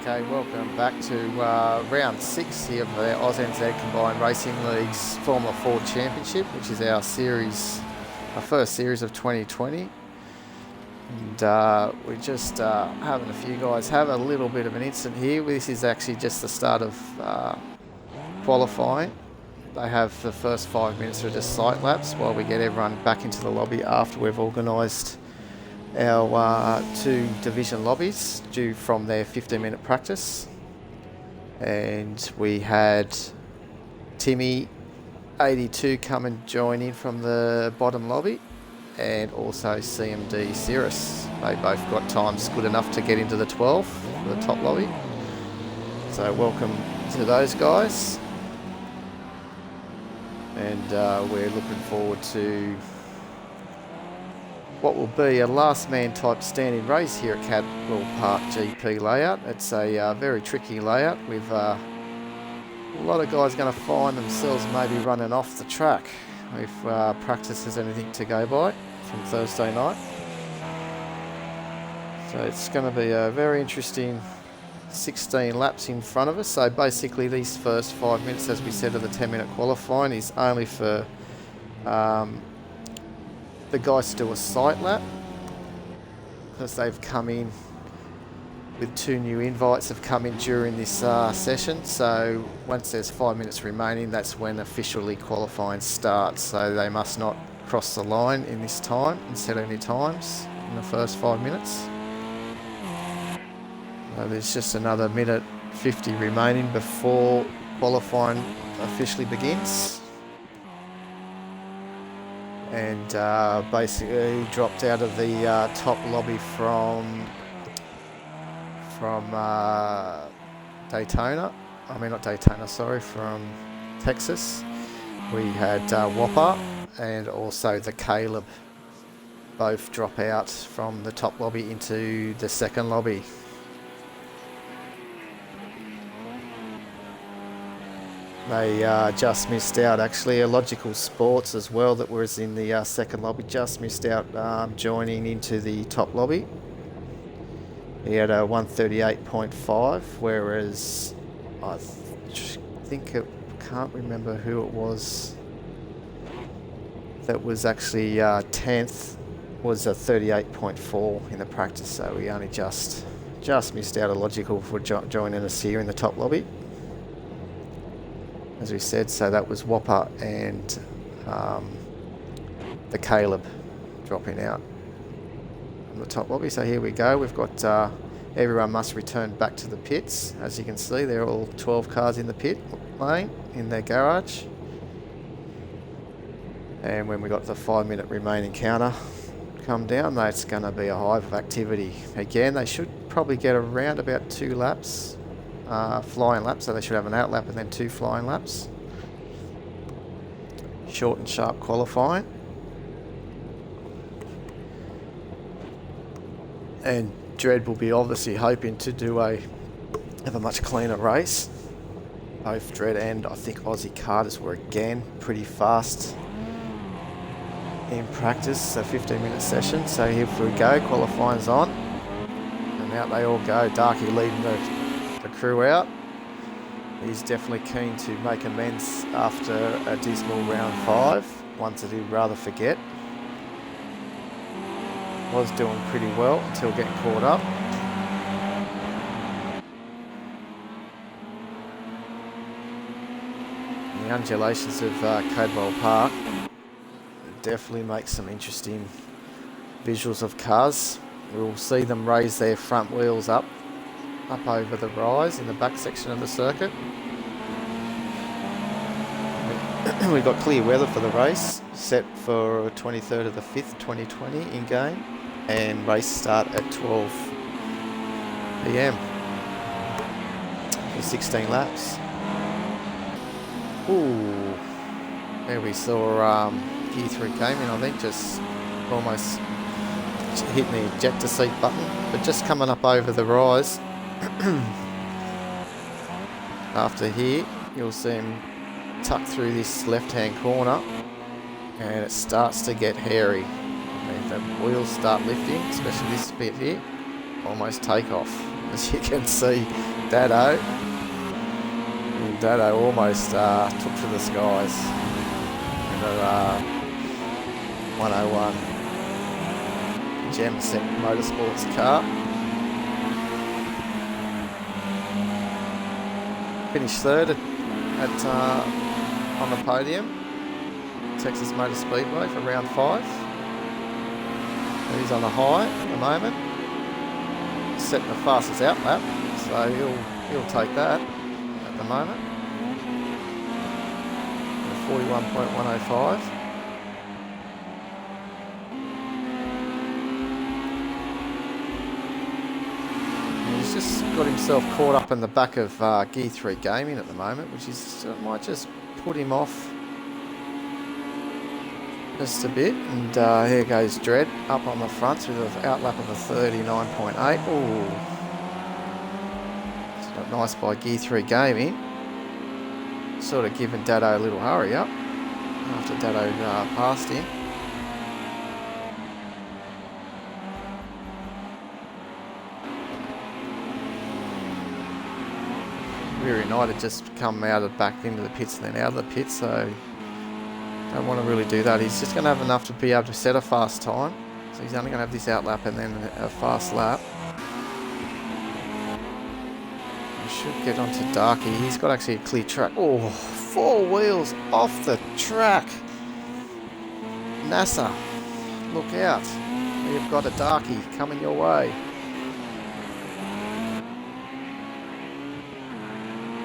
Okay, welcome back to round 6 here of the ANZCRL Combined Racing League's Formula Ford Championship, which is our first series of 2020. And we're just having a few guys have a little bit of an incident here. This is actually just the start of qualifying. They have the first 5 minutes are just sight laps while we get everyone back into the lobby after we've organised our 2 division lobbies due from their 15-minute practice. And we had Timmy 82 come and join in from the bottom lobby, and also CMD Cirrus. They both got times good enough to get into the 12 for the top lobby. So welcome to those guys. And we're looking forward to what will be a last man type standing race here at Cadwell Park GP layout. It's a very tricky layout with a lot of guys going to find themselves maybe running off the track if practice has anything to go by from Thursday night. So it's going to be a very interesting 16 laps in front of us. So basically these first 5 minutes, as we said, of the 10-minute qualifying is only for the guys to do a sight lap, because they've come in with 2 new invites have come in during this session. So once there's 5 minutes remaining, that's when officially qualifying starts. So they must not cross the line in this time and set any times in the first 5 minutes. So there's just another minute 50 remaining before qualifying officially begins. And basically dropped out of the top lobby from from Texas. We had Whopper and also the Caleb both drop out from the top lobby into the second lobby. They just missed out, actually. Illogical Sports as well, that was in the second lobby, just missed out joining into the top lobby. He had a 138.5, whereas I can't remember who it was that was actually 10th, was a 38.4 in the practice. So we only just missed out Illogical for joining us here in the top lobby, as we said. So that was Whopper and the Caleb dropping out from the top lobby. So here we go. We've got everyone must return back to the pits. As you can see, they're all 12 cars in the pit lane in their garage. And when we got the 5 minute remaining counter come down, that's going to be a hive of activity. Again, they should probably get around about 2 laps. Flying laps, so they should have an out lap and then 2 flying laps. Short and sharp qualifying. And Dread will be obviously hoping to have a much cleaner race. Both Dread and I think Aussie Carters were again pretty fast in practice, a 15-minute session. So here we go, qualifying's on. And out they all go. Darky leading the crew out. He's definitely keen to make amends after a dismal round 5, ones that he'd rather forget. Was doing pretty well until getting caught up. The undulations of Cadwell Park definitely make some interesting visuals of cars. We'll see them raise their front wheels up over the rise in the back section of the circuit. We've got clear weather for the race, set for 23rd of the 5th, 2020 in game, and race start at 12 PM for 16 laps. Ooh, there we saw Gear 3 came in, I think, just almost hitting the ejector seat button, but just coming up over the rise. After here, you'll see him tuck through this left-hand corner, and it starts to get hairy. And the wheels start lifting, especially this bit here, almost take off. As you can see, Dado. And Dado almost took to the skies in a 101 Gem Sync Motorsports car. Finished third on the podium, Texas Motor Speedway for round 5. He's on a high at the moment, setting the fastest out lap, so he'll take that at the moment. 41.105. He's just got himself caught up in the back of Gear 3 Gaming at the moment, which is might just put him off just a bit. And here goes Dredd up on the front with an outlap of a 39.8. Oh, it's not nice by Gear 3 Gaming. Sort of giving Dado a little hurry up after Dado passed him. Rear United just come out of back into the pits and then out of the pits, so don't want to really do that. He's just going to have enough to be able to set a fast time, so he's only going to have this outlap and then a fast lap. We should get onto Darky. He's got actually a clear track. Oh, 4 wheels off the track. NASA, look out. You've got a Darky coming your way.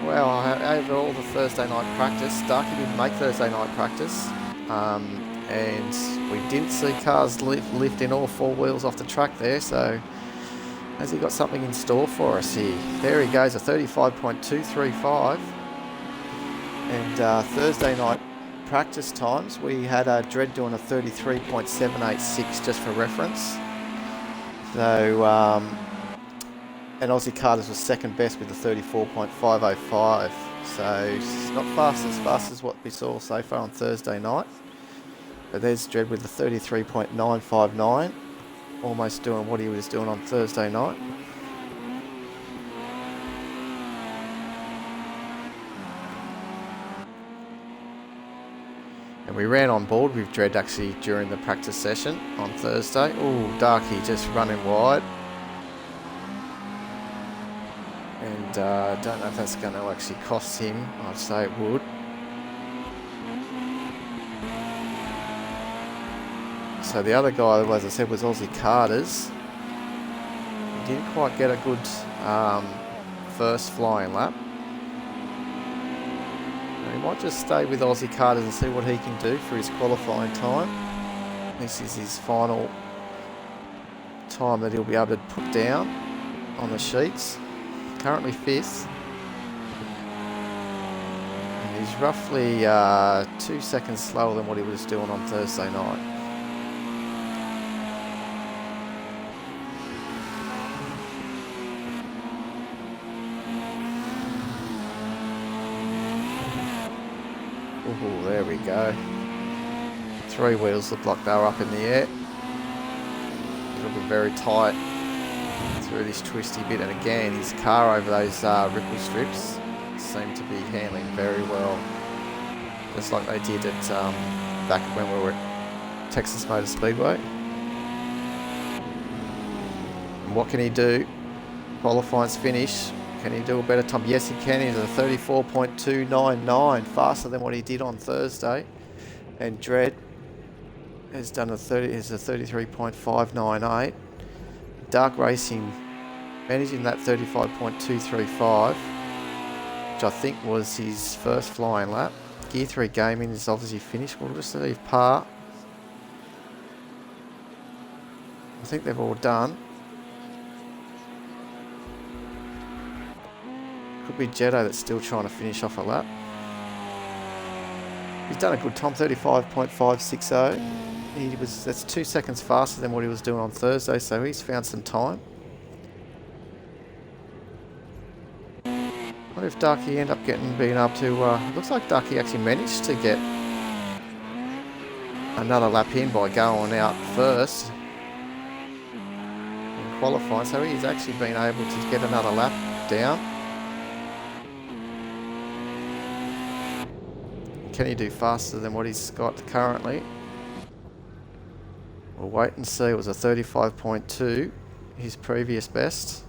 Well, over all the Thursday night practice, Darky didn't make Thursday night practice, and we didn't see cars lifting all 4 wheels off the track there, so has he got something in store for us here? There he goes, a 35.235, and Thursday night practice times, we had Dredd doing a 33.786 just for reference, so and Aussie Carters was second best with a 34.505. So it's not fast as what we saw so far on Thursday night. But there's Dredd with the 33.959, almost doing what he was doing on Thursday night. And we ran on board with Dredd actually during the practice session on Thursday. Oh, Darky just running wide. And I don't know if that's going to actually cost him. I'd say it would. So the other guy, as I said, was Aussie Carters. He didn't quite get a good first flying lap. And he might just stay with Aussie Carters and see what he can do for his qualifying time. This is his final time that he'll be able to put down on the sheets. Currently 5th, and he's roughly 2 seconds slower than what he was doing on Thursday night. Oh, there we go. 3 wheels look like they were up in the air. It'll be very tight through this twisty bit, and again his car over those ripple strips seemed to be handling very well, just like they did at back when we were at Texas Motor Speedway. And what can he do? Qualifying's finish. Can he do a better time? Yes, he can. He's a 34.299, faster than what he did on Thursday. And Dredd has done a 33.598. Dark Racing managing that 35.235, which I think was his first flying lap. Gear 3 Gaming is obviously finished. We'll just leave par. I think they've all done. Could be Jetto that's still trying to finish off a lap. He's done a good time, 35.560. That's 2 seconds faster than what he was doing on Thursday, so he's found some time. What if Darky end up being able to? It looks like Darky actually managed to get another lap in by going out first in qualifying, so he's actually been able to get another lap down. Can he do faster than what he's got currently? We'll wait and see. It was a 35.2, his previous best.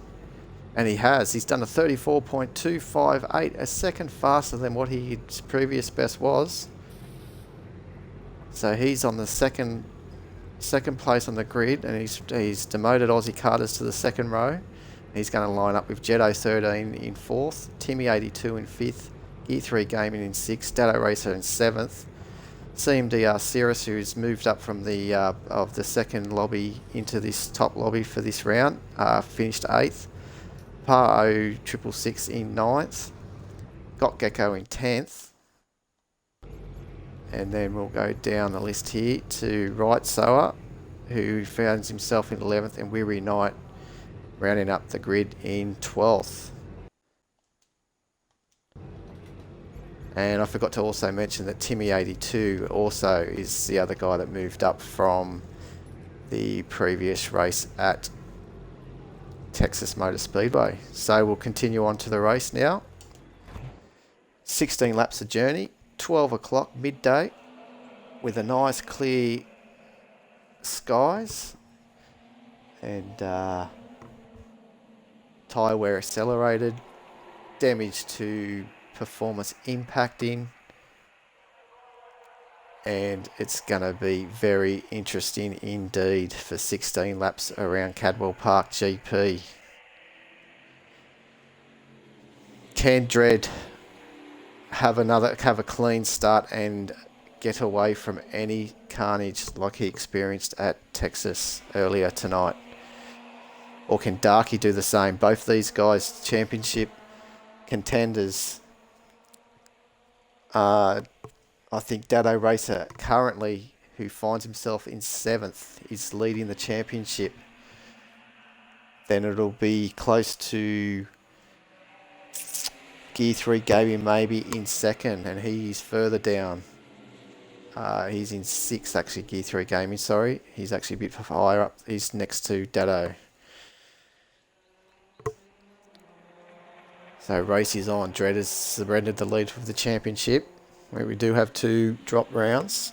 And he has. He's done a 34.258, a second faster than what his previous best was. So he's on the second place on the grid, and he's demoted Aussie Carters to the second row. He's going to line up with Jetto 13 in 4th, Timmy 82 in 5th, Gear 3 Gaming in 6th, Datto Racer in 7th, CMDR Cirrus, who's moved up from the of the second lobby into this top lobby for this round, finished 8th, Par O 666 in 9th, Got Gecko in 10th, and then we'll go down the list here to Right Sower, who finds himself in 11th, and Weary Knight rounding up the grid in 12th. And I forgot to also mention that Timmy 82 also is the other guy that moved up from the previous race at Texas Motor Speedway. So we'll continue on to the race now. 16 laps of journey, 12 o'clock midday, with a nice clear skies and tyre wear accelerated, damage to performance impacting, and it's going to be very interesting indeed for 16 laps around Cadwell Park GP. Can Dread have a clean start and get away from any carnage like he experienced at Texas earlier tonight? Or can Darky do the same? Both these guys championship contenders. I think Datto Racer currently, who finds himself in 7th, is leading the championship. Then it'll be close to Gear 3 Gaming maybe in 2nd, and he's further down. He's in 6th actually, Gear 3 Gaming, sorry. He's actually a bit higher up. He's next to Datto. So race is on. Dread has surrendered the lead for the championship, where we do have 2 drop rounds.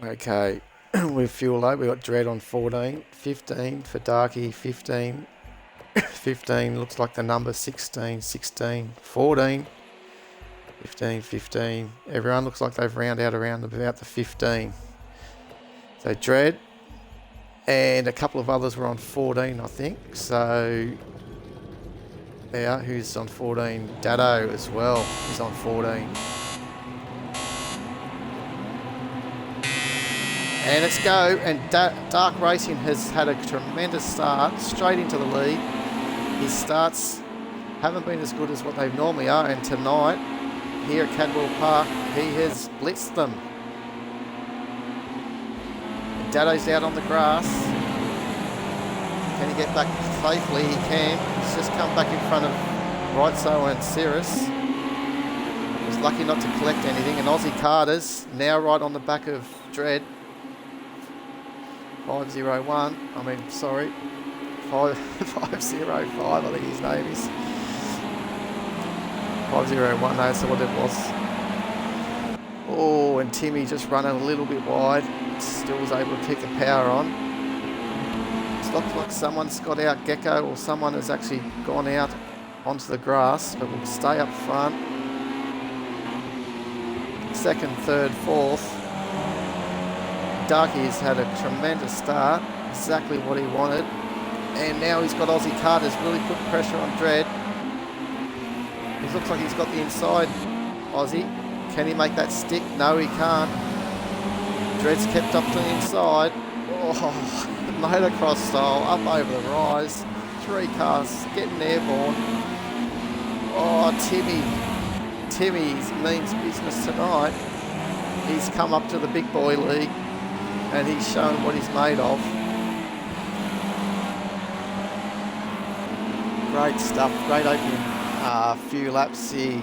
Okay, with fuel load, we've got Dread on 14, 15 for Darky, 15, 15 looks like the number, 16, 16, 14, 15, 15. Everyone looks like they've rounded out around about the 15. So Dread and a couple of others were on 14, I think. So yeah, who's on 14? Datto as well is on 14. And let's go. And Dark Racing has had a tremendous start, straight into the lead. His starts haven't been as good as what they normally are, and tonight here at Cadwell Park he has blitzed them. Datto's out on the grass. Can he get back safely? He can. He's just come back in front of Rightso and Cirrus. He was lucky not to collect anything. And Aussie Carters now right on the back of Dread. 501. I mean, sorry. 505, I think his name is. 501, that's what it was. Oh, and Timmy just running a little bit wide. Still was able to keep the power on. It looks like someone's got out Gecko, or someone has actually gone out onto the grass, but will stay up front. 2nd, 3rd, 4th. Darky has had a tremendous start, exactly what he wanted. And now he's got Aussie Carters really putting pressure on Dread. He looks like he's got the inside Aussie. Can he make that stick? No, he can't. Dread's kept up to the inside. Oh, motocross style, up over the rise. 3 cars getting airborne. Oh, Timmy's means business tonight. He's come up to the big boy league and he's shown what he's made of. Great stuff, great opening few laps here.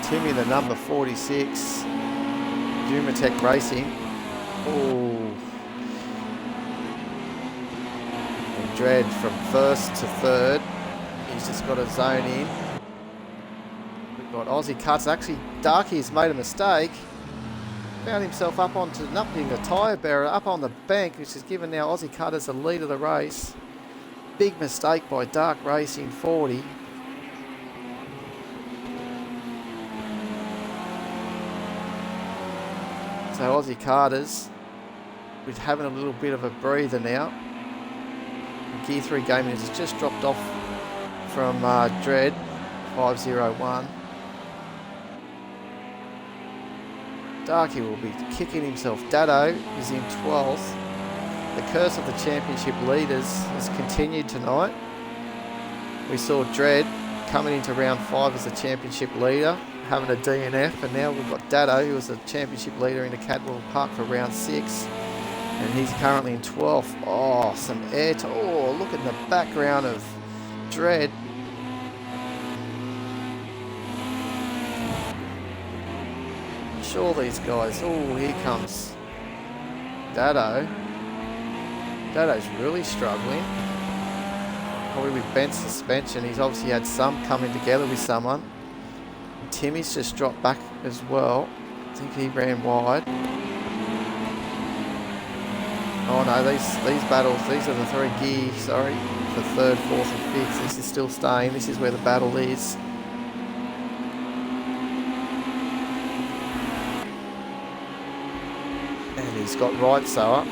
Timmy, the number 46, Dumatec Racing. Oh, and Dread from first to third. He's just got to zone in. We've got Aussie Cuts. Actually, Darky's made a mistake. Found himself up onto nothing, the tyre barrier up on the bank, which has given now Aussie Cutters the lead of the race. Big mistake by Dark Racing 40. So Aussie Carters, we're having a little bit of a breather now. Gear 3 Gaming has just dropped off from Dread 501. Darky will be kicking himself. Dado is in 12th. The curse of the championship leaders has continued tonight. We saw Dread coming into round 5 as the championship leader, having a DNF, and now we've got Dado, who was the championship leader into Cadwell Park for round 6, and he's currently in 12th. Oh, some air to... Oh, look at the background of Dread. Sure, these guys. Oh, here comes Dado. Dado's really struggling. Probably with bent suspension. He's obviously had some coming together with someone. Timmy's just dropped back as well. I think he ran wide. Oh no, these battles, these are the 3 gear, sorry, for 3rd, 4th and 5th. This is still staying. This is where the battle is. And he's got right sower.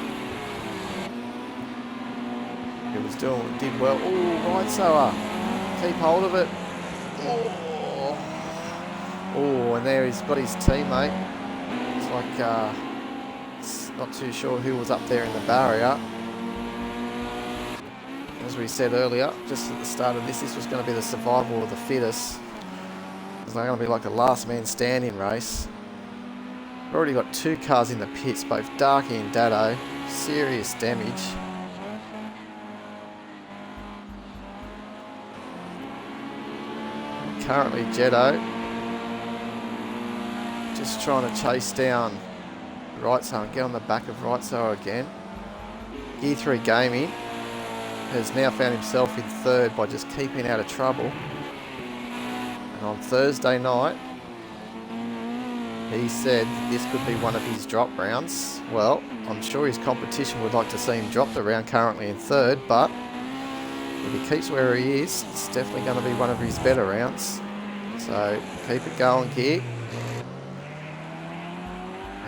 He was did well. Oh, right sower. Keep hold of it. Oh, and there he's got his teammate. It's like, not too sure who was up there in the barrier. As we said earlier, just at the start of this was going to be the survival of the fittest. It's going to be like a last man standing race. We've already got 2 cars in the pits, both Darky and Dado. Serious damage. Currently Jetto just trying to chase down Rightso and get on the back of Rightso again. Gear 3 Gaming has now found himself in 3rd by just keeping out of trouble. And on Thursday night, he said this could be one of his drop rounds. Well, I'm sure his competition would like to see him drop the round, currently in 3rd, but if he keeps where he is, it's definitely going to be one of his better rounds. So keep it going, kid.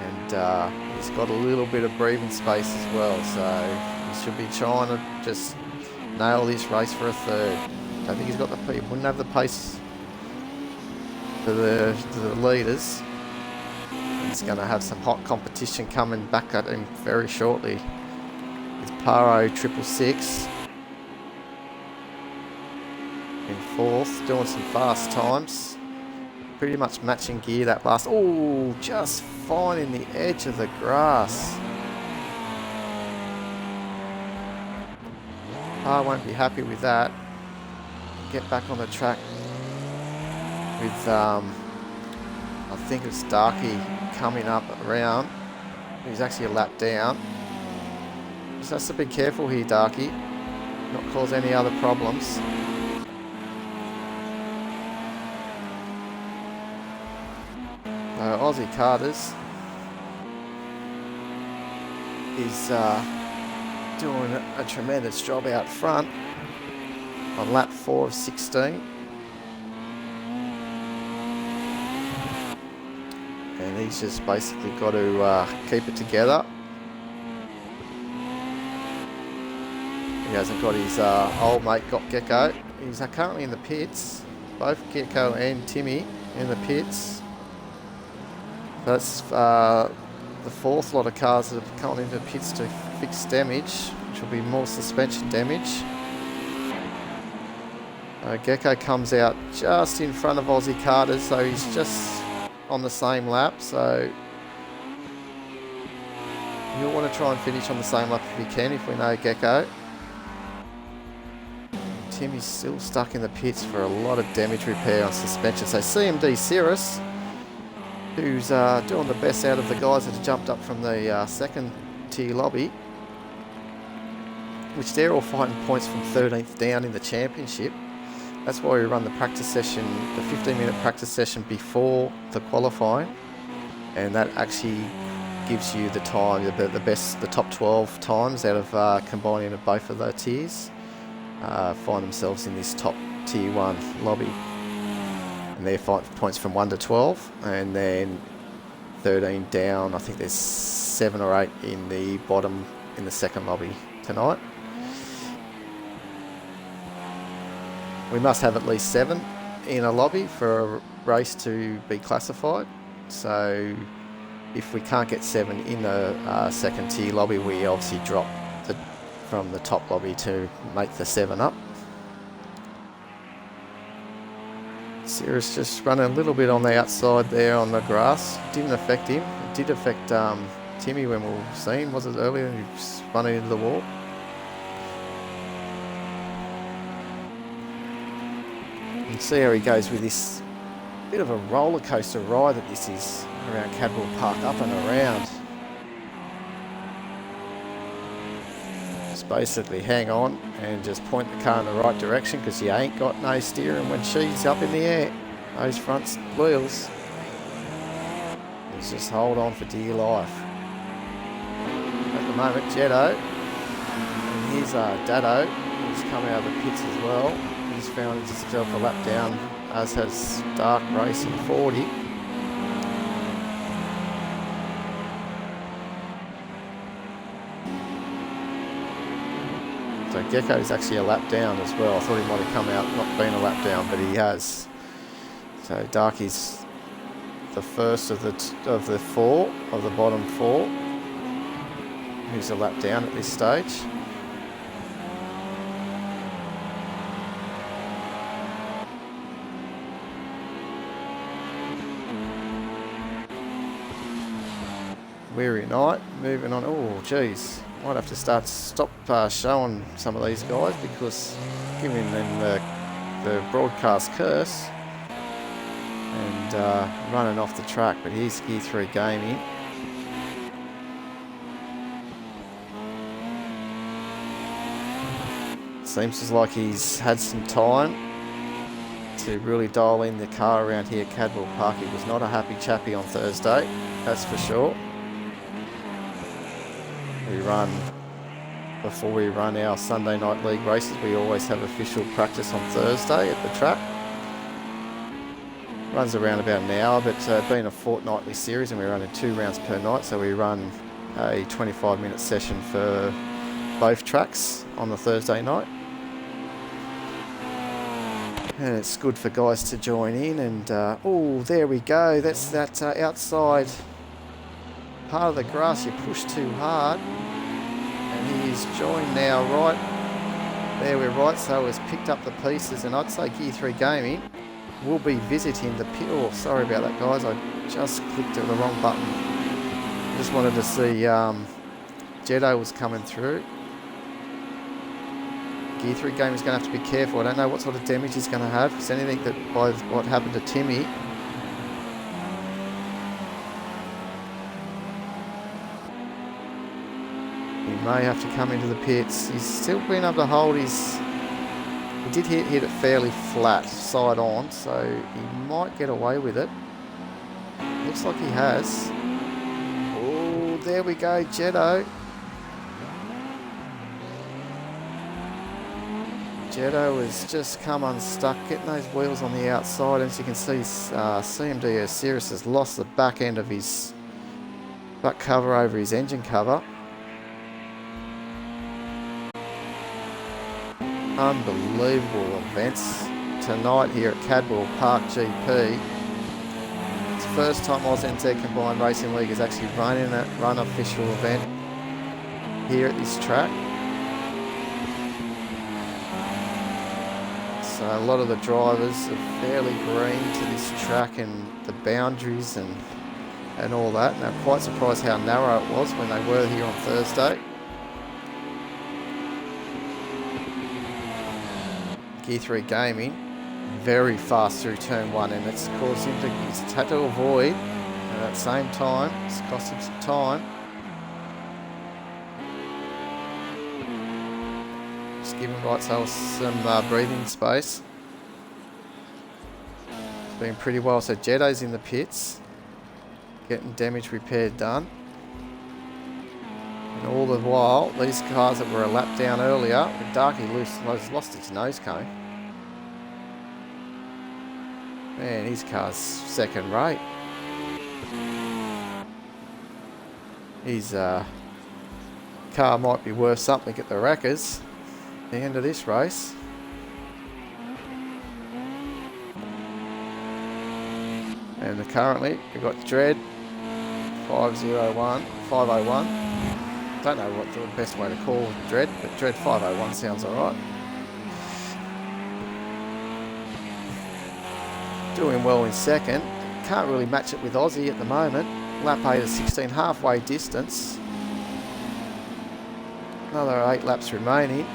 And he's got a little bit of breathing space as well, so he should be trying to just nail this race for a 3rd. I think he's got the... He wouldn't have the pace for the leaders. He's going to have some hot competition coming back at him very shortly. With Paro 666 in 4th, doing some fast times. Pretty much matching gear that last. Oh, just finding the edge of the grass. I won't be happy with that. Get back on the track with, I think it's Darky coming up around. He's actually a lap down. Just has to be careful here, Darky. Not cause any other problems. Aussie Carters is doing a tremendous job out front on lap 4 of 16. And he's just basically got to keep it together. He hasn't got his old mate Gecko. He's currently in the pits. Both Gecko and Timmy in the pits. That's the 4th lot of cars that have come into pits to fix damage, which will be more suspension damage. Gecko comes out just in front of Aussie Carters, so he's just on the same lap, so you'll want to try and finish on the same lap if you can, if we know Gecko. Timmy's still stuck in the pits for a lot of damage repair on suspension. So CMD Cirrus, who's doing the best out of the guys that have jumped up from the 2nd tier lobby. which they're all fighting points from 13th down in the championship. That's why we run the practice session, the 15-minute practice session before the qualifying, and that actually gives you the time, the top 12 times out of combining of both of the tiers find themselves in this top tier 1 lobby, and they're fighting points from 1 to 12, and then 13 down. I think there's 7 or 8 in the bottom in the second lobby tonight. We must have at least 7 in a lobby for a race to be classified. So if we can't get 7 in the second tier lobby, we obviously drop from the top lobby to make the 7 up. Cirrus just running a little bit on the outside there on the grass. Didn't affect him. It did affect Timmy when we were seeing, was it earlier? He was running into the wall. You can see how he goes with this bit of a roller coaster ride that this is around Cadwell Park, up and around. Just basically hang on and just point the car in the right direction, because you ain't got no steering when she's up in the air. Those front wheels. You just hold on for dear life. At the moment, Jetto, and here's Daddo, who's come out of the pits as well. He's found himself a lap down, as has Dark Racing 40. So Gecko's actually a lap down as well. I thought he might have come out not being a lap down, but he has. So Darky's the first of the 4 of the bottom 4, who's a lap down at this stage. Weary night, moving on. Oh, geez, might have to stop showing some of these guys, because giving them the broadcast curse and running off the track. But here's Gear 3 Gaming. Seems like he's had some time to really dial in the car around here at Cadwell Park. He was not a happy chappy on Thursday, that's for sure. Before we run our Sunday night league races, we always have official practice on Thursday at the track. Runs around about an hour, but being a fortnightly series and we're running 2 rounds per night, so we run a 25-minute session for both tracks on the Thursday night. And it's good for guys to join in, and oh, there we go. That's that outside part of the grass you push too hard. And he's joined now right there. We're right, so has picked up the pieces, and I'd say Gear 3 Gaming will be visiting the pit. Oh, sorry about that, guys. I just clicked the wrong button. Just wanted to see Jetto was coming through. Gear 3 Gaming is going to have to be careful. I don't know what sort of damage he's going to have. It's anything that by what happened to Timmy. He may have to come into the pits. He's still been able to hold his... He did hit it fairly flat, side on, so he might get away with it. Looks like he has. Oh, there we go, Jetto. Jetto has just come unstuck, getting those wheels on the outside. As you can see, CMD Osiris has lost the back end of his butt cover over his engine cover. Unbelievable events tonight here at Cadwell Park GP. It's the first time ANZCRL Combined Racing League is actually running a official event here at this track. So a lot of the drivers are fairly green to this track and the boundaries and all that. And I'm quite surprised how narrow it was when they were here on Thursday. Gear 3 Gaming, very fast through turn 1, and it's caused him to, he's had to avoid, and at the same time, it's cost him some time. giving Rightsail some breathing space. It's been pretty well. So Jetto's in the pits, getting damage repair done. And all the while, these cars that were a lap down earlier, with Darky lost its nose cone. Man, his car's second rate. His car might be worth something at the Rackers at the end of this race. And currently we've got Dread 501. Don't know what the best way to call Dread, but Dread 501 sounds alright. Doing well in second. Can't really match it with Aussie at the moment. Lap 8 of 16, halfway distance. Another 8 laps remaining.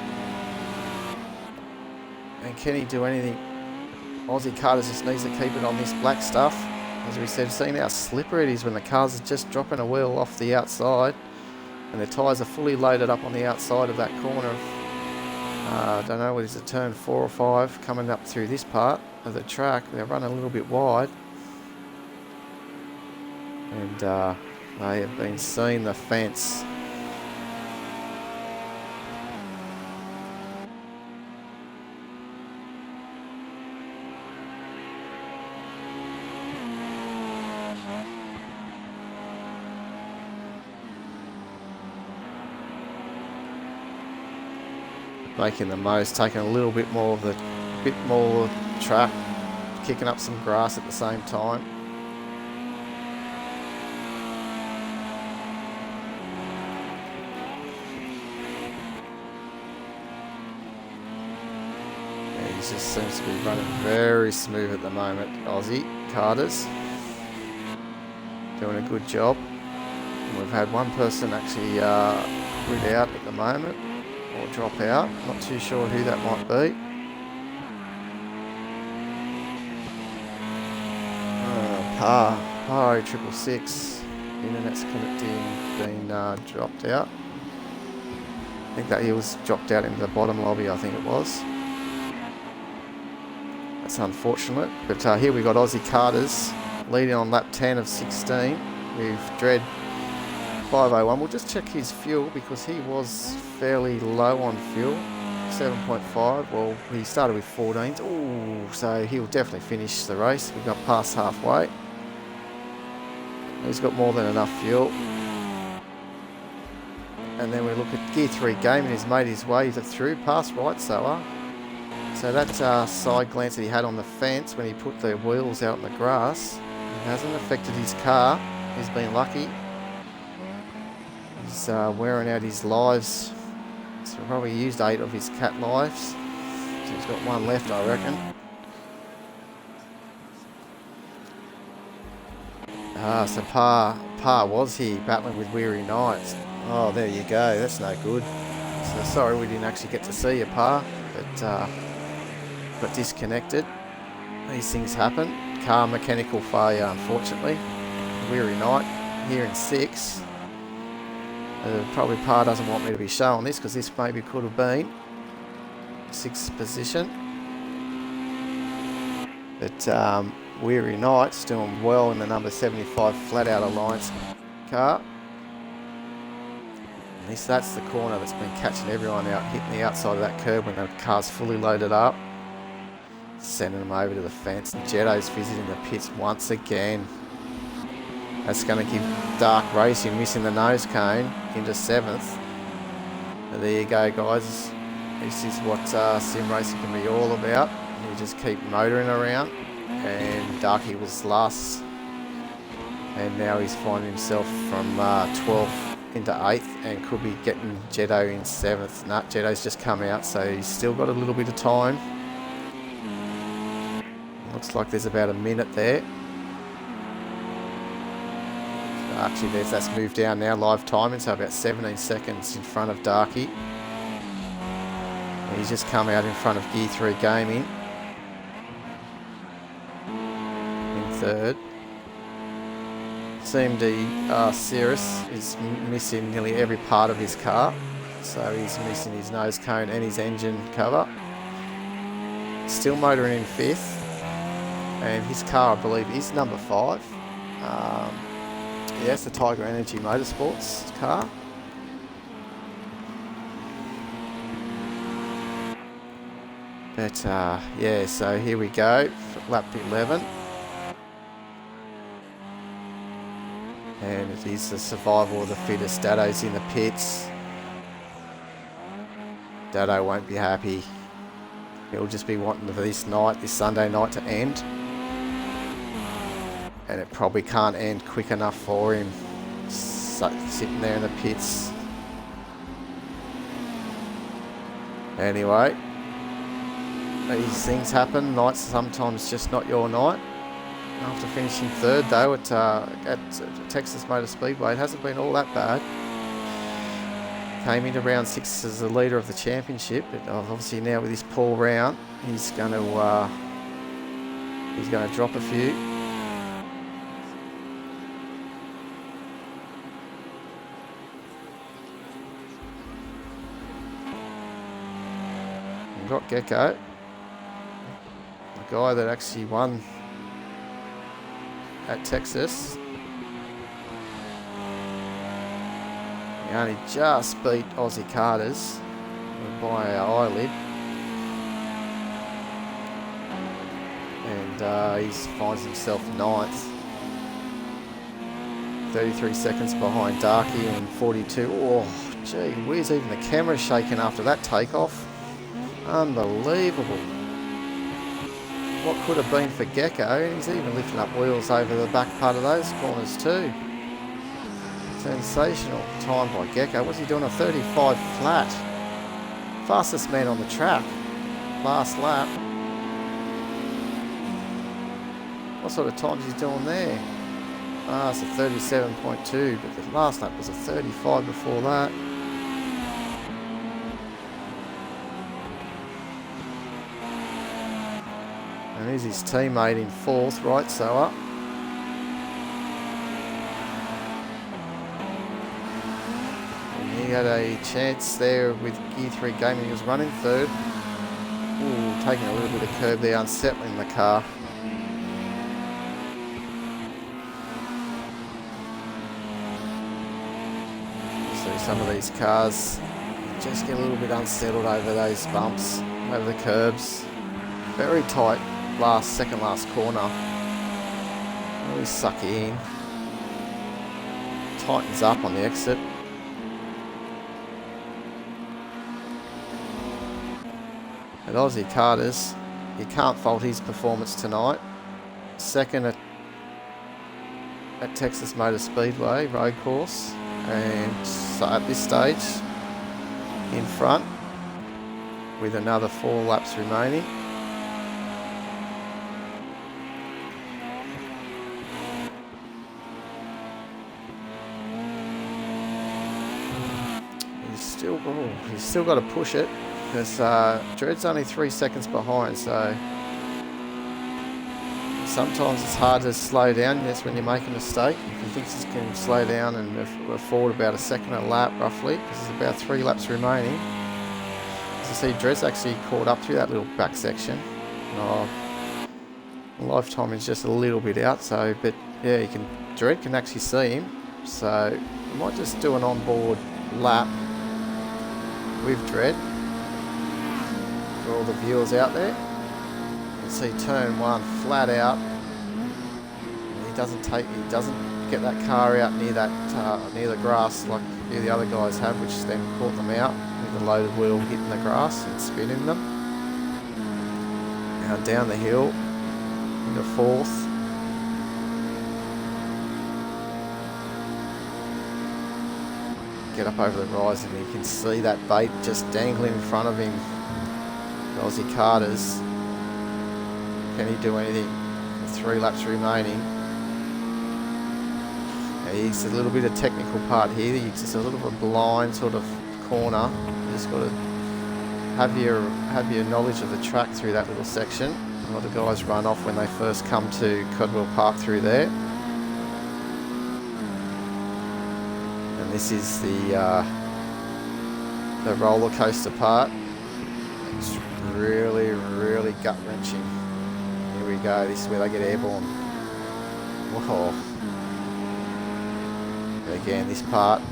And can he do anything? Aussie Carter just needs to keep it on this black stuff. As we said, seeing how slippery it is when the cars are just dropping a wheel off the outside. And the tyres are fully loaded up on the outside of that corner of, I don't know, what is it, turn 4 or 5 coming up through this part of the track. They're running a little bit wide. And they have been seeing the fence. Making the most, taking a little bit more of the track, kicking up some grass at the same time. And he just seems to be running very smooth at the moment. Aussie Carter's doing a good job. And we've had one person actually rid out at the moment. Or drop out. Not too sure who that might be. Par 666. Internet's been dropped out. I think that he was dropped out into the bottom lobby, I think it was. That's unfortunate. But here we got Aussie Carter's leading on lap 10 of 16 with Dread 501. We'll just check his fuel because he was fairly low on fuel. 7.5. Well, he started with 14s. Ooh, so he'll definitely finish the race. We've got past halfway. He's got more than enough fuel. And then we look at Gear 3 Gaming. He's made his way through past Rightsail. So that side glance that he had on the fence when he put the wheels out in the grass, it hasn't affected his car. He's been lucky. He's wearing out his lives. So probably used 8 of his cat lives. So he's got 1 left, I reckon. So Pa was he battling with Weary Nights. Oh, there you go. That's no good. So sorry we didn't actually get to see you, Pa. But got disconnected. These things happen. Car mechanical failure, unfortunately. Weary Night here in 6. Probably Pa doesn't want me to be showing this because this maybe could have been 6th position. But Weary Night's doing well in the number 75 Flat Out Alliance car. At least that's the corner that's been catching everyone out, hitting the outside of that curb when the car's fully loaded up. Sending them over to the fence. And Jetto's visiting the pits once again. That's going to give Dark Racing missing the nose cone into 7th. And there you go, guys. This is what sim racing can be all about. You just keep motoring around. And Darky was last. And now he's finding himself from 12th into 8th and could be getting Jetto in 7th. No, Jetto's just come out, so he's still got a little bit of time. Looks like there's about a minute there. Actually, that's moved down now, live timing, so about 17 seconds in front of Darky. And he's just come out in front of Gear 3 Gaming in 3rd. CMD Cirrus is missing nearly every part of his car, So he's missing his nose cone and his engine cover. Still motoring in 5th. And his car, I believe, is number 5. Yes, the Tiger Energy Motorsports car. But yeah, so here we go, lap 11. And it is the survival of the fittest. Dado's in the pits. Dado won't be happy. He'll just be wanting for this Sunday night to end. And it probably can't end quick enough for him. Sitting there in the pits. Anyway, these things happen. Nights sometimes just not your night. After finishing 3rd though at Texas Motor Speedway, it hasn't been all that bad. Came into round 6 as the leader of the championship, but obviously now with this poor round, he's going to drop a few. We've got Gecko, the guy that actually won at Texas. He only just beat Aussie Carter's by our eyelid. And he finds himself 9th. 33 seconds behind Darky and 42. Oh, gee whiz, even the camera's shaking after that takeoff. Unbelievable. What could have been for Gecko. He's even lifting up wheels over the back part of those corners too. Sensational time by Gecko. What's he doing? A 35 flat. Fastest man on the track. Last lap. What sort of times he's doing there? It's a 37.2, but the last lap was a 35 before that. And here's his teammate in 4th, right, so up. And he had a chance there with Gear 3 Gaming. He was running 3rd. Ooh, taking a little bit of curb there, unsettling the car. See some of these cars just get a little bit unsettled over those bumps, over the curbs. Very tight. Second last corner. Really suck it in. Tightens up on the exit. At Aussie Carter's, you can't fault his performance tonight. 2nd at Texas Motor Speedway road course, and so at this stage in front with another 4 laps remaining. He's still got to push it because Dred's only 3 seconds behind, so sometimes it's hard to slow down. Yes, when you make a mistake, if he thinks he can slow down and move forward about a second a lap roughly, because there's about 3 laps remaining. As you see, Dred's actually caught up through that little back section. Lifetime is just a little bit out, so but yeah, Dred can actually see him, so we might just do an onboard lap with Dred for all the viewers out there. You can see turn 1 flat out. And he doesn't get that car out near that near the grass like the other guys have, which then caught them out with the loaded wheel hitting the grass and spinning them. Now down the hill into 4th. Get up over the rise and you can see that bait just dangling in front of him. Aussie Carter's. Can he do anything? 3 laps remaining. He's a little bit of technical part here. It's just a little bit of a blind sort of corner. You just got to have your knowledge of the track through that little section. A lot of guys run off when they first come to Cadwell Park through there. This is the the roller coaster part. It's really, really gut wrenching. Here we go. This is where they get airborne. Whoa. Again, this part,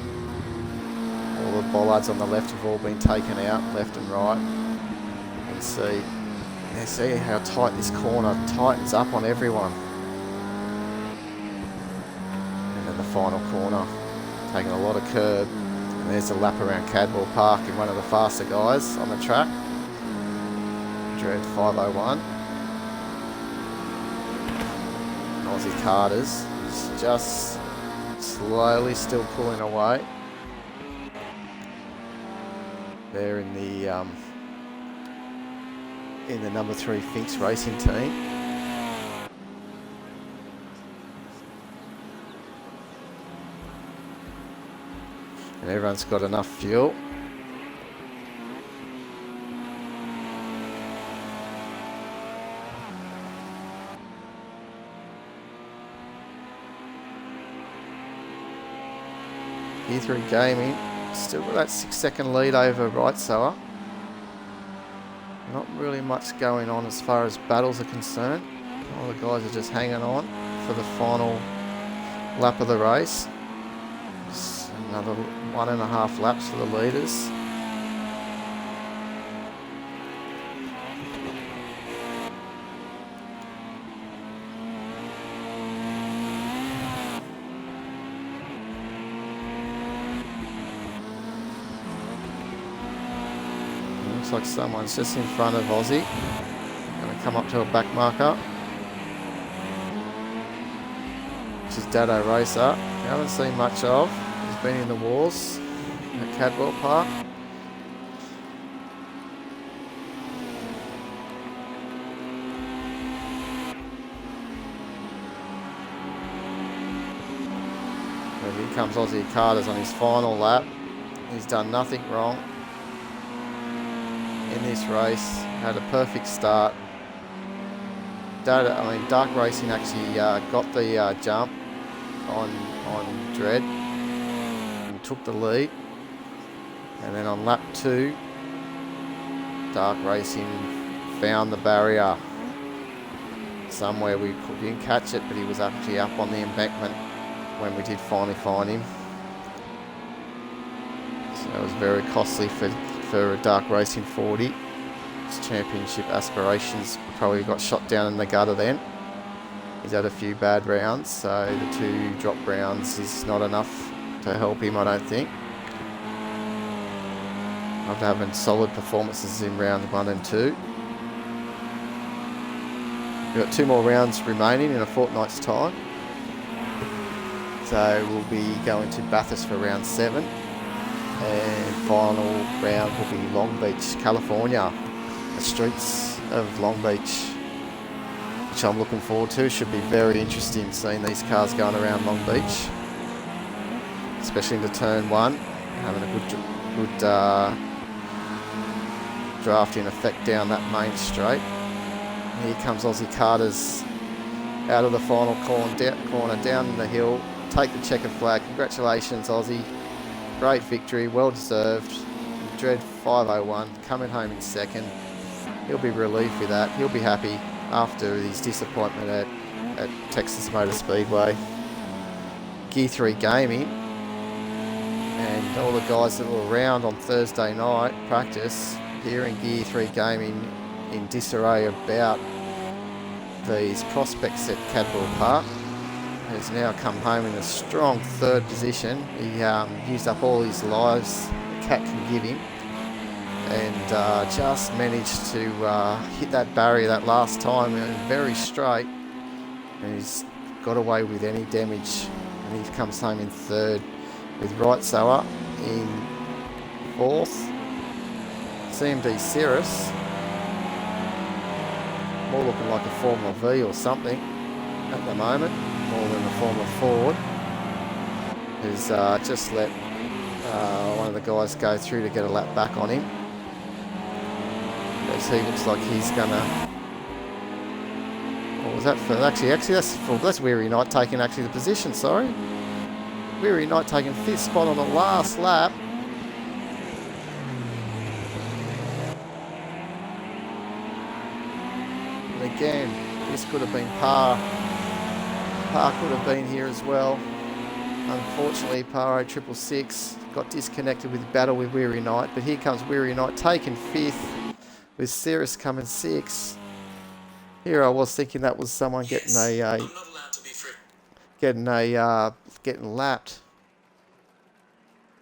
all the bollards on the left have all been taken out, left and right. You can see how tight this corner tightens up on everyone. And then the final corner, taking a lot of curb. And there's a lap around Cadwell Park in one of the faster guys on the track. Dread 501. Aussie Carter's just slowly still pulling away. They're in the number 3 Finks racing team. And everyone's got enough fuel. Gear 3 Gaming, still got that 6-second lead over Right Sower. Not really much going on as far as battles are concerned. All the guys are just hanging on for the final lap of the race. Just another 1.5 laps for the leaders. Looks like someone's just in front of Aussie. Going to come up to a back marker. This is Dado Racer. Haven't seen much of. He's been in the wars at Cadwell Park. And here comes Aussie Carter's on his final lap. He's done nothing wrong in this race. Had a perfect start. Dark Racing actually got the jump on Dread and took the lead. And then on lap 2, Dark Racing found the barrier somewhere. We didn't catch it, but he was actually up on the embankment when we did finally find him. So it was very costly for Dark Racing 40. His championship aspirations probably got shot down in the gutter then. He's had a few bad rounds, so the 2 drop rounds is not enough to help him, I don't think. After having solid performances in rounds 1 and 2. We've got 2 more rounds remaining in a fortnight's time. So we'll be going to Bathurst for round 7. And final round will be Long Beach, California. The streets of Long Beach, which I'm looking forward to. Should be very interesting seeing these cars going around Long Beach, especially into turn 1, having a good drafting effect down that main straight. Here comes Aussie Carter's out of the final corner down the hill. Take the checkered flag. Congratulations, Aussie. Great victory, well deserved. Dread 501 coming home in second. He'll be relieved with that. He'll be happy after his disappointment at Texas Motor Speedway. Gear 3 Gaming and all the guys that were around on Thursday night practice here in Gear 3 Gaming in disarray about these prospects at Cadwell Park. Has now come home in a strong 3rd position. He used up all his lives the cat can give him, and just managed to hit that barrier that last time, and very straight, and he's got away with any damage, and he comes home in 3rd with Right Sower in 4th. CMD Cirrus, more looking like a Formula V or something at the moment, more than a Formula Ford, has just let one of the guys go through to get a lap back on him. As he looks like he's gonna. What was that for? Actually, that's Weary Knight taking actually the position. Sorry, Weary Knight taking 5th spot on the last lap. could have been par. Par could have been here as well. Unfortunately, par 666 got disconnected with battle with Weary Knight, but here comes Weary Knight taking 5th with Cirrus coming 6th. Here I was thinking that was someone getting getting lapped.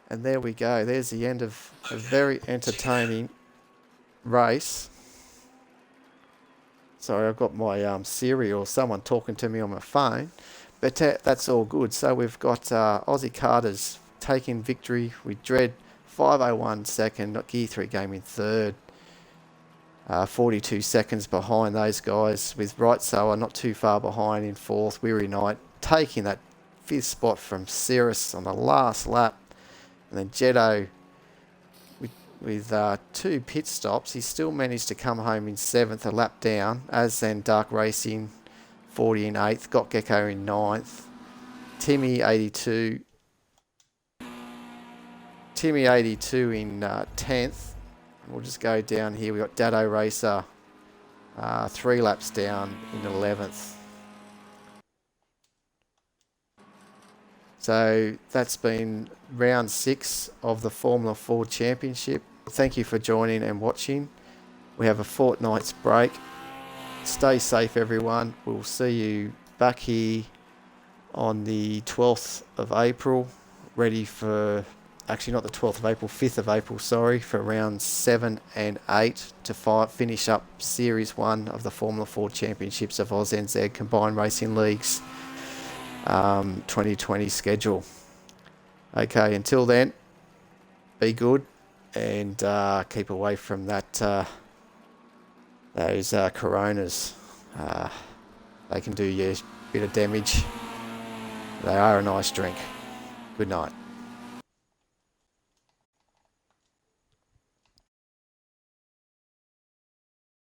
And there we go. There's the end of a very entertaining race. Sorry, I've got my Siri or someone talking to me on my phone. But that's all good. So we've got Aussie Carters taking victory with Dread 501 second, Gear 3 Gaming third. 42 seconds behind those guys, with Right Sower not too far behind in 4th. Weary Knight taking that 5th spot from Cirrus on the last lap. And then Jetto with 2 pit stops. He still managed to come home in 7th, a lap down, as then Dark Racing 40 in 8th, Got Gecko in 9th, Timmy 82 in 10th. We'll just go down here. We've got Dado Racer 3 laps down in 11th. So that's been round 6 of the Formula 4 Championship. Thank you for joining and watching. We have a fortnight's break. Stay safe, everyone. We'll see you back here on the 12th of April, ready for, actually not the 12th of April, 5th of April, sorry, for rounds 7 and 8 to finish up Series 1 of the Formula 4 Championships of ANZCRL Combined Racing League's 2020 schedule. Okay, until then, be good and keep away from those Coronas. They can do you a bit of damage. They are a nice drink. Good night.